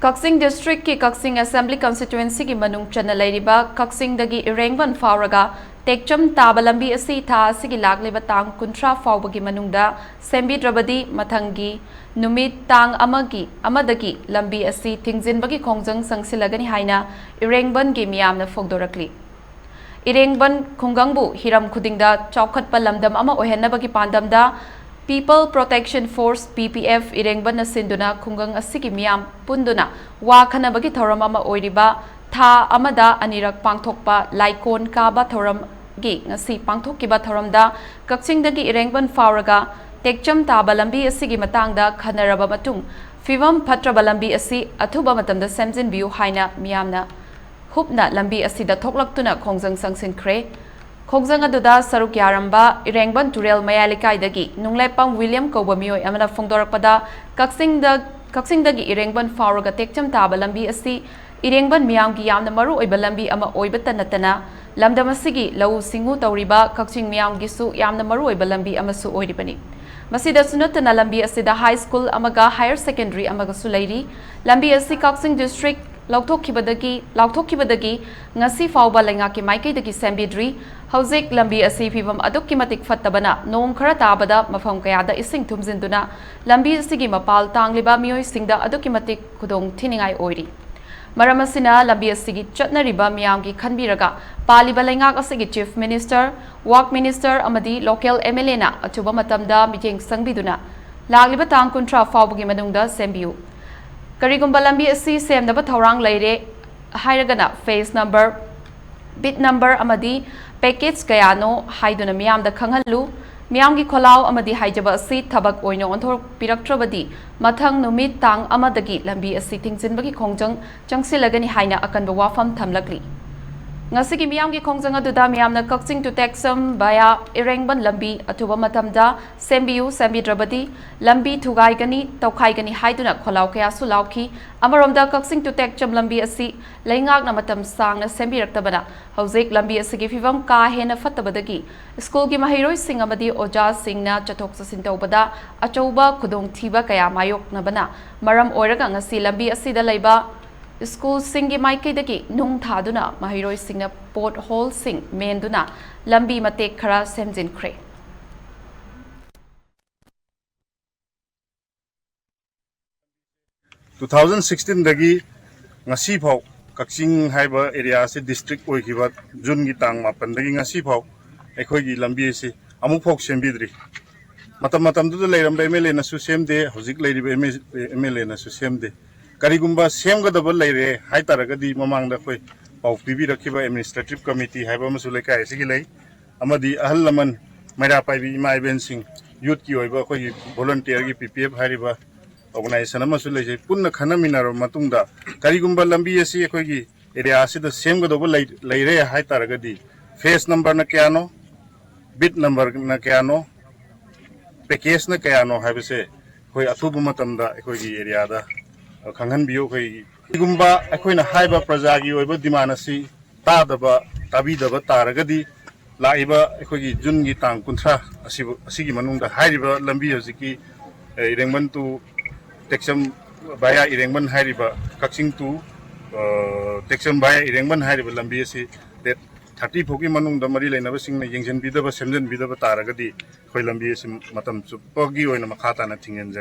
Tekcham district ki Tekcham assembly constituency ki manung chana lairiba Tekcham dagi Irengband phaoraga Tekcham taba lambi asi tha asigi lagliba tang kuntra phaobagi manungda sembidrabadi mathangi numit tang amadagi lambi asi thingjillagani khongjang sangsilagani haina Irengband gi miyamna fogdorakli Irengband khungangbu hiram khudingda chaukhatpa lamdam ama ohenabagi pandamda People Protection Force PPF Irengband na sinduna khungang asigi miyam punduna wa khanabagi thoram ama oiriba tha amada anirak pangthokpa laikon kaba thoram gi ngasi pangthokkiba thoramda Tekcham-dagi Irengband phaoraga Tekcham taba lambi asigi matangda khanaraba matung fivam phatraba lambi asi athuba matamda semjinbiu haina miyamna hupna lambi asida thoklaktuna khongjang sangsinkhre Khongjang aduda saruk yaramba Irengband Turel Mayalikai-dagi Nunglepam William Kauba mioi amana phongdorakpada Tekcham-dagi Irengband phaoraga Tekcham taba lambi asi Irengband miyamgi yamna maru oiba lambi ama oibata natana lamdam asigi lau singu tawriba Tekcham miyamgi su yamna maru oiba lambi amasu oiribani masida sunatana lambi asida high school amaga higher secondary amaga su leiri lambi asi Tekcham district lauthokibadagi ngasi fauba lengaki maikaidagi sembidri hauzik lambi asi fivam adukki matik fattabana nong khara tabada mafam kayada ising thumjinduna lambi asigi mapal tangliba mioi singda adukki matik khudong thiningai oiri maram asina lambi asigi chatnariba miyamgi khanbiraga paliba lengak asigi chief minister work minister amadi local MLA na achuba matamda mijeng sangbiduna lagliba tang kuntra faubagi manungda sembiu Karigumba lambi asi semnaba thorang leire hairagana phase number bit number amadi package kayano haiduna miyamda khanghallu miyamgi kholau amadi haijaba asi thabak oino onthor piraktrabadi mathang numit tang amadagi lambi asi thingjinbagi khongjang changsilagani haina akanba wafam thamlakli ngasigi miyamgi khongjang aduda miyamna Tekcham to Tekcham via Irengband lambi athuba matamda sembiu sembidrabadi lambi thugaigani tawkhaigani haiduna kholau kaya su lauki amaromda Tekcham to Tekcham lambi asi leingak na matam sangna sembiraktabana hauzik lambi asigi fivam ka hena fattabadagi school gi mahiroi sing amadi oja singna chathok chasin tawbada achauba khudong thiba kaya mayok nabana maram oiraga ngasi lambi asida leiba School singi maikaidagi nung thaduna mahiroi singna port hole sing menduna lambi matek khara semjinkhre 2016 dagi ngasi phau Tekcham haiba area se district oikiba June gi tang mapan dagi ngasi phau ekhoi gi lambi se amuk phok sembidri matam du leiram MLA na su semde hozik leiri MLA na su semde Karigumba semgadaba leire haitaragadi mamangda khoi pau pibi rakhiba administrative committee haiba masule kai sigi lei amadi ahal laman maira paibi ima event sing youth ki oiba khoi volunteer gi PPF hariba organization amasule je punna khana minaro matungda Karigumba lambi asi khoi gi area asida semgadaba leire haitaragadi phase number na kyano bit number na kyano package na kyano haibase khoi athubu matamda khoi gi area da Kangan biyo kay igumba ako'y na haiba prajagi oiba dimanasi tadaba tabidaba taragadi laiba ako'y June gi tang kuntra asigi manungda hairiba lambi hojiki Irengband to Tekcham via Irengband hairiba Tekcham to Tekcham via Irengband hairiba lambi asi that 30 phoki manungda mari leinaba singna yengjan bidaba semjan bidaba taragadi khoi lambi asi matam chu pogi oina makhata na thingen